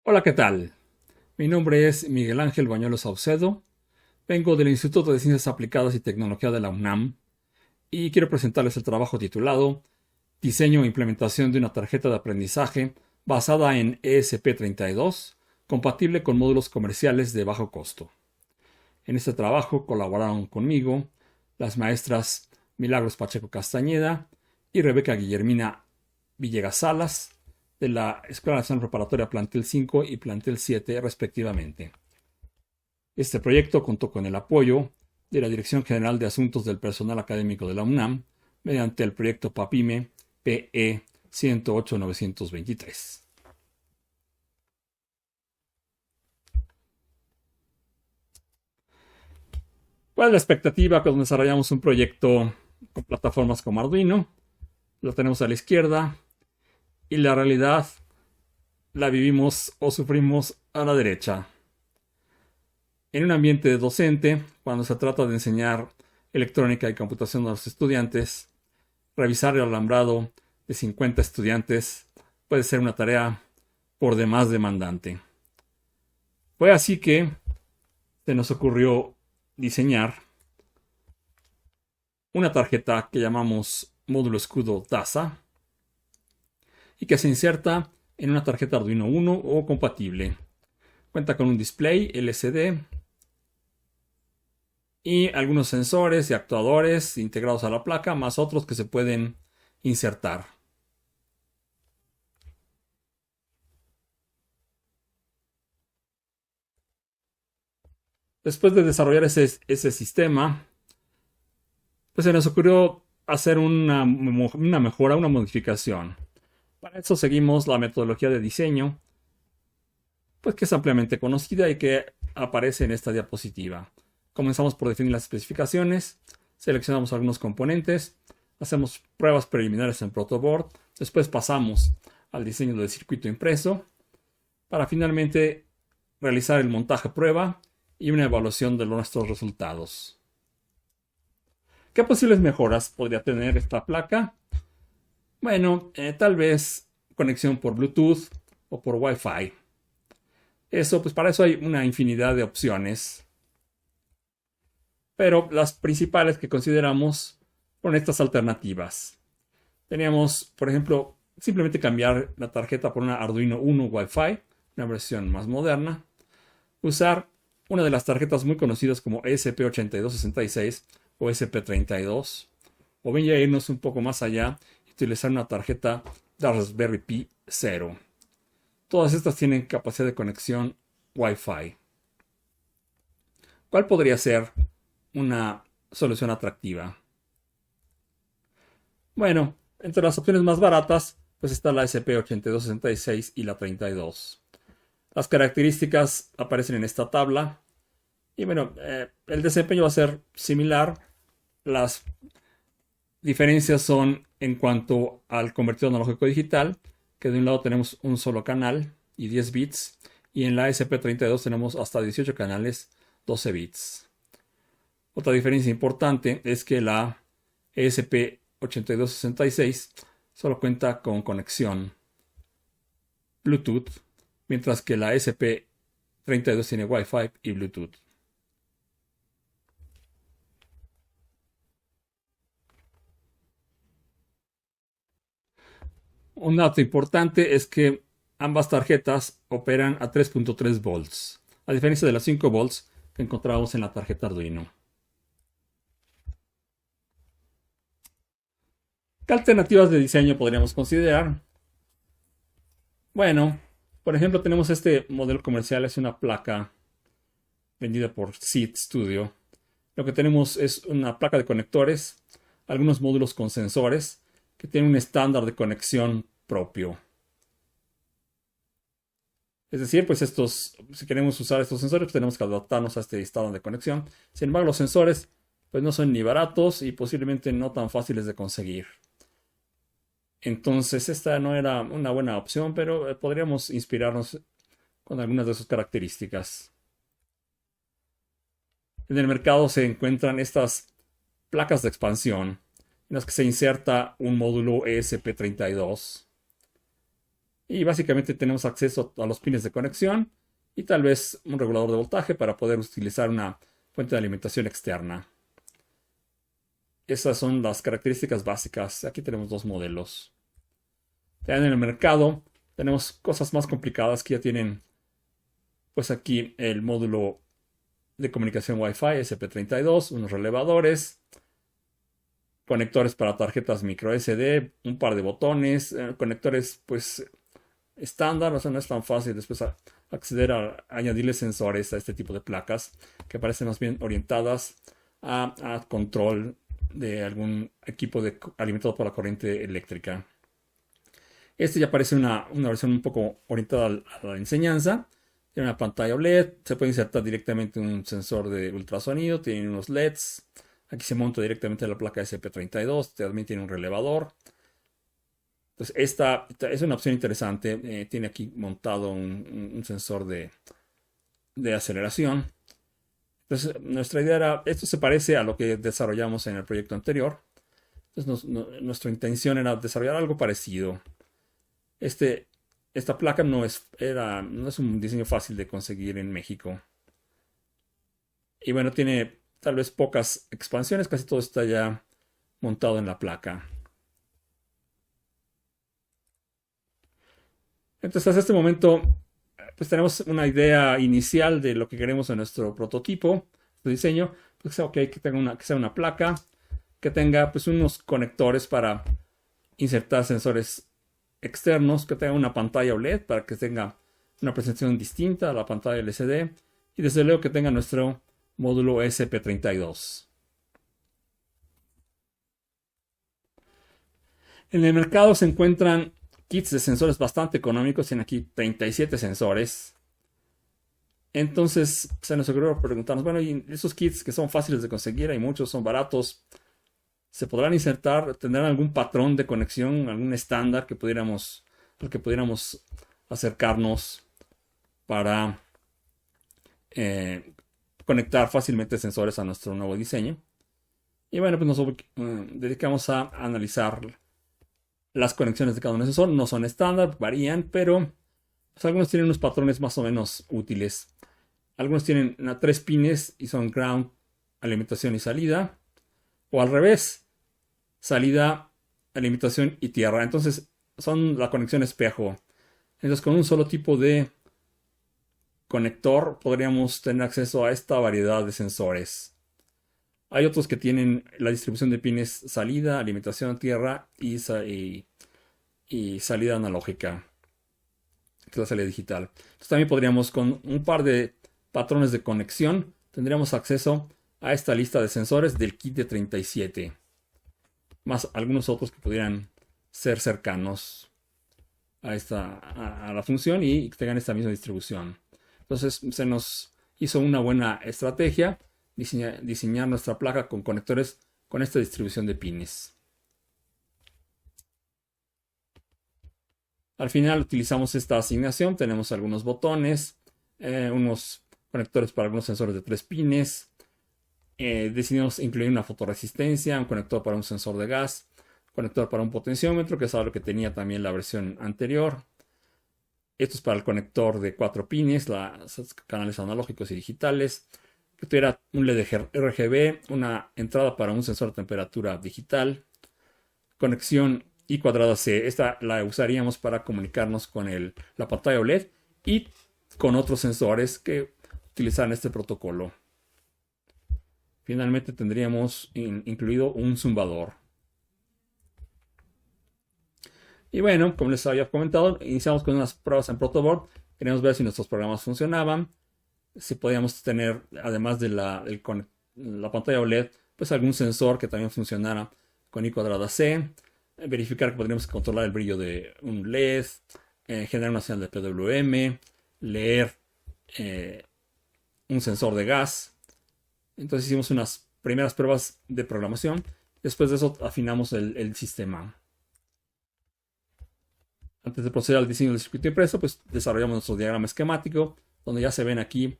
Hola, ¿qué tal? Mi nombre es Miguel Ángel Bañuelos Saucedo. Vengo del Instituto de Ciencias Aplicadas y Tecnología de la UNAM y quiero presentarles el trabajo titulado Diseño e implementación de una tarjeta de aprendizaje basada en ESP32, compatible con módulos comerciales de bajo costo. En este trabajo colaboraron conmigo las maestras Milagros Pacheco Castañeda y Rebeca Guillermina Villegas Salas, de la Escuela Nacional Preparatoria Plantel 5 y Plantel 7 respectivamente. Este proyecto contó con el apoyo de la Dirección General de Asuntos del Personal Académico de la UNAM mediante el proyecto PAPIME PE 108-923. ¿Cuál es la expectativa cuando desarrollamos un proyecto con plataformas como Arduino? Lo tenemos a la izquierda y la realidad la vivimos o sufrimos a la derecha. En un ambiente docente, cuando se trata de enseñar electrónica y computación a los estudiantes, revisar el alambrado de 50 estudiantes puede ser una tarea por demás demandante. Fue así que se nos ocurrió diseñar una tarjeta que llamamos módulo escudo DASA y que se inserta en una tarjeta Arduino Uno o compatible. Cuenta con un display LCD y algunos sensores y actuadores integrados a la placa, más otros que se pueden insertar. Después de desarrollar ese sistema, pues se nos ocurrió hacer una mejora, una modificación. Para eso seguimos la metodología de diseño, pues que es ampliamente conocida y que aparece en esta diapositiva. Comenzamos por definir las especificaciones, seleccionamos algunos componentes, hacemos pruebas preliminares en protoboard, después pasamos al diseño del circuito impreso, para finalmente realizar el montaje prueba y una evaluación de nuestros resultados. ¿Qué posibles mejoras podría tener esta placa? Bueno, tal vez conexión por Bluetooth o por Wi-Fi. Pues para eso hay una infinidad de opciones. Pero las principales que consideramos son estas alternativas. Teníamos, por ejemplo, simplemente cambiar la tarjeta por una Arduino Uno Wi-Fi, una versión más moderna. Usar una de las tarjetas muy conocidas como ESP8266 o ESP32. O bien ya irnos un poco más allá y utilizar una tarjeta de Raspberry Pi 0. Todas estas tienen capacidad de conexión Wi-Fi. ¿Cuál podría ser una solución atractiva? Bueno, entre las opciones más baratas, pues está la ESP8266 y la 32. Las características aparecen en esta tabla. Y bueno, el desempeño va a ser similar. Las diferencias son en cuanto al convertidor analógico digital, que de un lado tenemos un solo canal y 10 bits, y en la ESP32 tenemos hasta 18 canales, 12 bits. Otra diferencia importante es que la ESP8266 solo cuenta con conexión Bluetooth, mientras que la ESP32 tiene Wi-Fi y Bluetooth. Un dato importante es que ambas tarjetas operan a 3.3 volts, a diferencia de los 5 volts que encontramos en la tarjeta Arduino. ¿Qué alternativas de diseño podríamos considerar? Bueno, por ejemplo, tenemos este modelo comercial, es una placa vendida por Seeed Studio. Lo que tenemos es una placa de conectores, algunos módulos con sensores que tienen un estándar de conexión propio. Es decir, pues si queremos usar estos sensores, pues tenemos que adaptarnos a este estándar de conexión. Sin embargo, los sensores pues no son ni baratos y posiblemente no tan fáciles de conseguir. Entonces, esta no era una buena opción, pero podríamos inspirarnos con algunas de sus características. En el mercado se encuentran estas placas de expansión en las que se inserta un módulo ESP32. Y básicamente tenemos acceso a los pines de conexión y tal vez un regulador de voltaje para poder utilizar una fuente de alimentación externa. Esas son las características básicas. Aquí tenemos dos modelos. Ya en el mercado tenemos cosas más complicadas que ya tienen, pues aquí el módulo de comunicación Wi-Fi SP32, unos relevadores, conectores para tarjetas micro SD, un par de botones, conectores pues estándar, o sea, no es tan fácil después acceder a añadirle sensores a este tipo de placas que parecen más bien orientadas a control de algún equipo alimentado por la corriente eléctrica. Este ya parece una versión un poco orientada a la enseñanza. Tiene una pantalla OLED, se puede insertar directamente un sensor de ultrasonido, tiene unos LEDs. Aquí se monta directamente la placa SP32, también tiene un relevador. Entonces, esta es una opción interesante. Tiene aquí montado un sensor de aceleración. Entonces, nuestra idea era, esto se parece a lo que desarrollamos en el proyecto anterior. Entonces, nuestra intención era desarrollar algo parecido. Esta placa no es un diseño fácil de conseguir en México. Y bueno, tiene tal vez pocas expansiones, casi todo está ya montado en la placa. Entonces, hasta este momento, pues tenemos una idea inicial de lo que queremos en nuestro prototipo de diseño. Pues, que sea una placa, que tenga pues unos conectores para insertar sensores externos, que tenga una pantalla OLED para que tenga una presentación distinta a la pantalla LCD y desde luego que tenga nuestro módulo SP32. En el mercado se encuentran kits de sensores bastante económicos, tienen aquí 37 sensores. Entonces se nos ocurrió preguntarnos, bueno, y esos kits que son fáciles de conseguir, hay muchos, son baratos, ¿se podrán insertar? ¿Tendrán algún patrón de conexión, algún estándar al que pudiéramos acercarnos para conectar fácilmente sensores a nuestro nuevo diseño? Y bueno, pues nos dedicamos a analizar las conexiones de cada uno de esos. No son estándar, varían, pero pues, algunos tienen unos patrones más o menos útiles. Algunos tienen 3 pines y son ground, alimentación y salida. O al revés, salida, alimentación y tierra. Entonces son la conexión espejo. Entonces con un solo tipo de conector podríamos tener acceso a esta variedad de sensores. Hay otros que tienen la distribución de pines salida, alimentación, tierra y salida analógica, que es la salida digital. Entonces también podríamos, con un par de patrones de conexión, tendríamos acceso a esta lista de sensores del kit de 37. Más algunos otros que pudieran ser cercanos a la función y que tengan esta misma distribución. Entonces se nos hizo una buena estrategia diseñar nuestra placa con conectores con esta distribución de pines. Al final utilizamos esta asignación, tenemos algunos botones, unos conectores para algunos sensores de 3 pines. Decidimos incluir una fotoresistencia, un conector para un sensor de gas, conector para un potenciómetro, que es algo que tenía también la versión anterior. Esto es para el conector de 4 pines, los canales analógicos y digitales. Que tuviera un LED RGB, una entrada para un sensor de temperatura digital, conexión I cuadrada C. Esta la usaríamos para comunicarnos con la pantalla OLED y con otros sensores que utilizan este protocolo. Finalmente tendríamos incluido un zumbador. Y bueno, como les había comentado, iniciamos con unas pruebas en protoboard. Queríamos ver si nuestros programas funcionaban, si podíamos tener, además de la pantalla OLED, pues algún sensor que también funcionara con I cuadrada C, verificar que podríamos controlar el brillo de un LED, generar una señal de PWM, leer un sensor de gas. Entonces hicimos unas primeras pruebas de programación. Después de eso afinamos el sistema. Antes de proceder al diseño del circuito impreso, pues desarrollamos nuestro diagrama esquemático, donde ya se ven aquí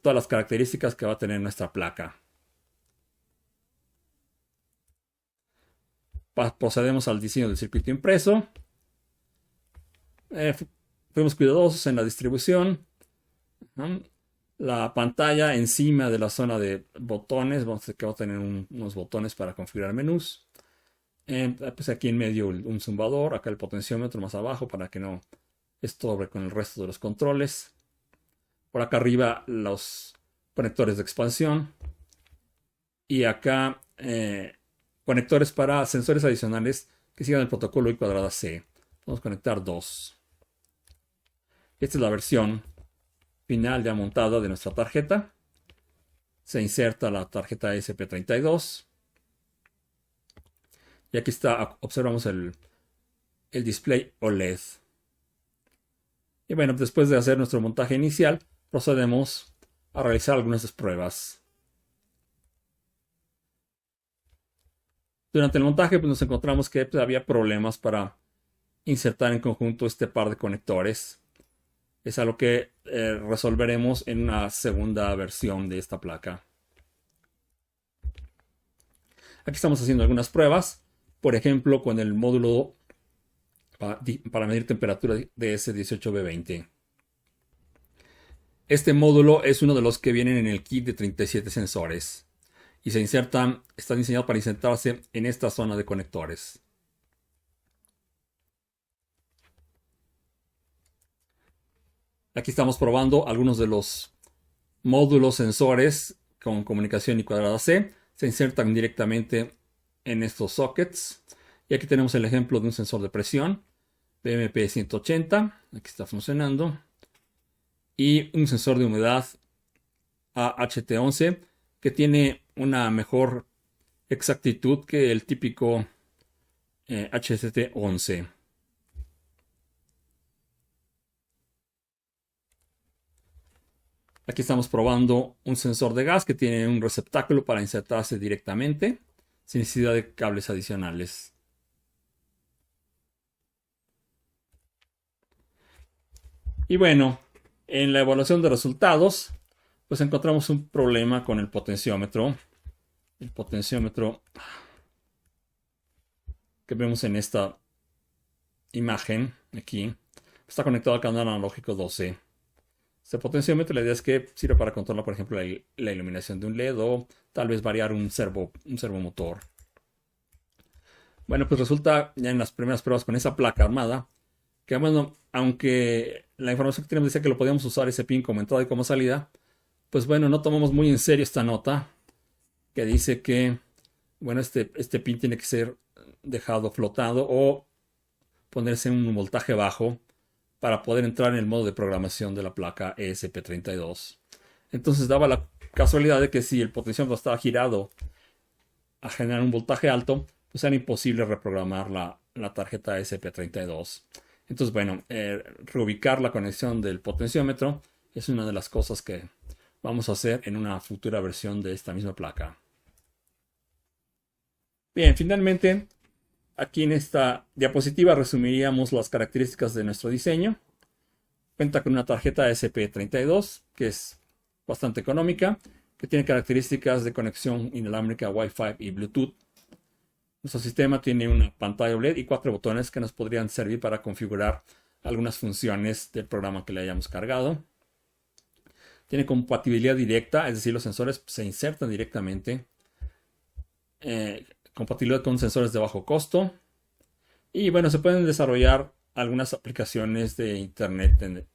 todas las características que va a tener nuestra placa. Procedemos al diseño del circuito impreso. Fuimos cuidadosos en la distribución. La pantalla encima de la zona de botones, vamos a tener unos botones para configurar menús. Pues aquí en medio un zumbador, acá el potenciómetro más abajo para que no estorbe con el resto de los controles. Por acá arriba los conectores de expansión. Y acá conectores para sensores adicionales que sigan el protocolo I²C. Vamos a conectar dos. Esta es la versión final ya montada de nuestra tarjeta. Se inserta la tarjeta ESP32. Y aquí está, observamos el display OLED. Y bueno, después de hacer nuestro montaje inicial, procedemos a realizar algunas pruebas. Durante el montaje pues, nos encontramos que había problemas para insertar en conjunto este par de conectores. Es algo que resolveremos en una segunda versión de esta placa. Aquí estamos haciendo algunas pruebas. Por ejemplo, con el módulo para medir temperatura DS18B20. Este módulo es uno de los que vienen en el kit de 37 sensores. Y está diseñado para insertarse en esta zona de conectores. Aquí estamos probando algunos de los módulos sensores con comunicación I²C. Se insertan directamente en estos sockets. Y aquí tenemos el ejemplo de un sensor de presión, BMP180, aquí está funcionando. Y un sensor de humedad AHT11, que tiene una mejor exactitud que el típico HST11. Aquí estamos probando un sensor de gas que tiene un receptáculo para insertarse directamente, sin necesidad de cables adicionales. Y bueno, en la evaluación de resultados, pues encontramos un problema con el potenciómetro. El potenciómetro que vemos en esta imagen aquí está conectado al canal analógico 12. Este potenciómetro, la idea es que sirve para controlar, por ejemplo, la iluminación de un LED o tal vez variar un servomotor. Bueno, pues resulta ya en las primeras pruebas con esa placa armada que, bueno, aunque la información que tenemos decía que lo podíamos usar ese pin como entrada y como salida, pues bueno, no tomamos muy en serio esta nota que dice que, bueno, este pin tiene que ser dejado flotado o ponerse en un voltaje bajo para poder entrar en el modo de programación de la placa ESP32. Entonces daba la casualidad de que si el potenciómetro estaba girado a generar un voltaje alto, pues era imposible reprogramar la tarjeta ESP32. Entonces, bueno, reubicar la conexión del potenciómetro es una de las cosas que vamos a hacer en una futura versión de esta misma placa. Bien, finalmente, aquí en esta diapositiva resumiríamos las características de nuestro diseño. Cuenta con una tarjeta ESP32 que es bastante económica, que tiene características de conexión inalámbrica Wi-Fi y Bluetooth. Nuestro sistema tiene una pantalla OLED y 4 botones que nos podrían servir para configurar algunas funciones del programa que le hayamos cargado. Tiene compatibilidad directa, es decir, los sensores se insertan directamente. Compatibilidad con sensores de bajo costo. Y bueno, se pueden desarrollar algunas aplicaciones de Internet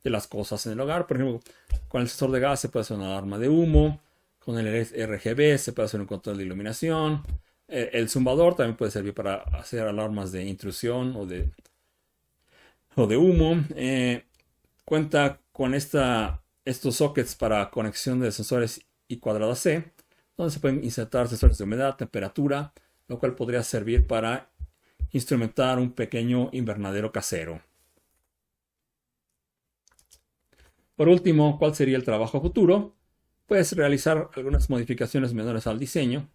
de las cosas en el hogar. Por ejemplo, con el sensor de gas se puede hacer una alarma de humo. Con el RGB se puede hacer un control de iluminación. El zumbador también puede servir para hacer alarmas de intrusión o de humo. Cuenta con estos sockets para conexión de sensores I²C, donde se pueden insertar sensores de humedad, temperatura, lo cual podría servir para instrumentar un pequeño invernadero casero. Por último, ¿cuál sería el trabajo futuro? Pues realizar algunas modificaciones menores al diseño.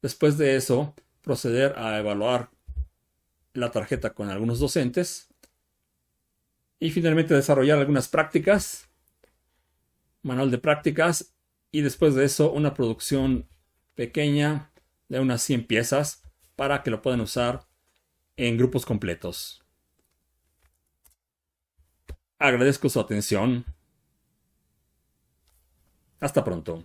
Después de eso, proceder a evaluar la tarjeta con algunos docentes. Y finalmente desarrollar algunas prácticas, manual de prácticas. Y después de eso, una producción pequeña de unas 100 piezas para que lo puedan usar en grupos completos. Agradezco su atención. Hasta pronto.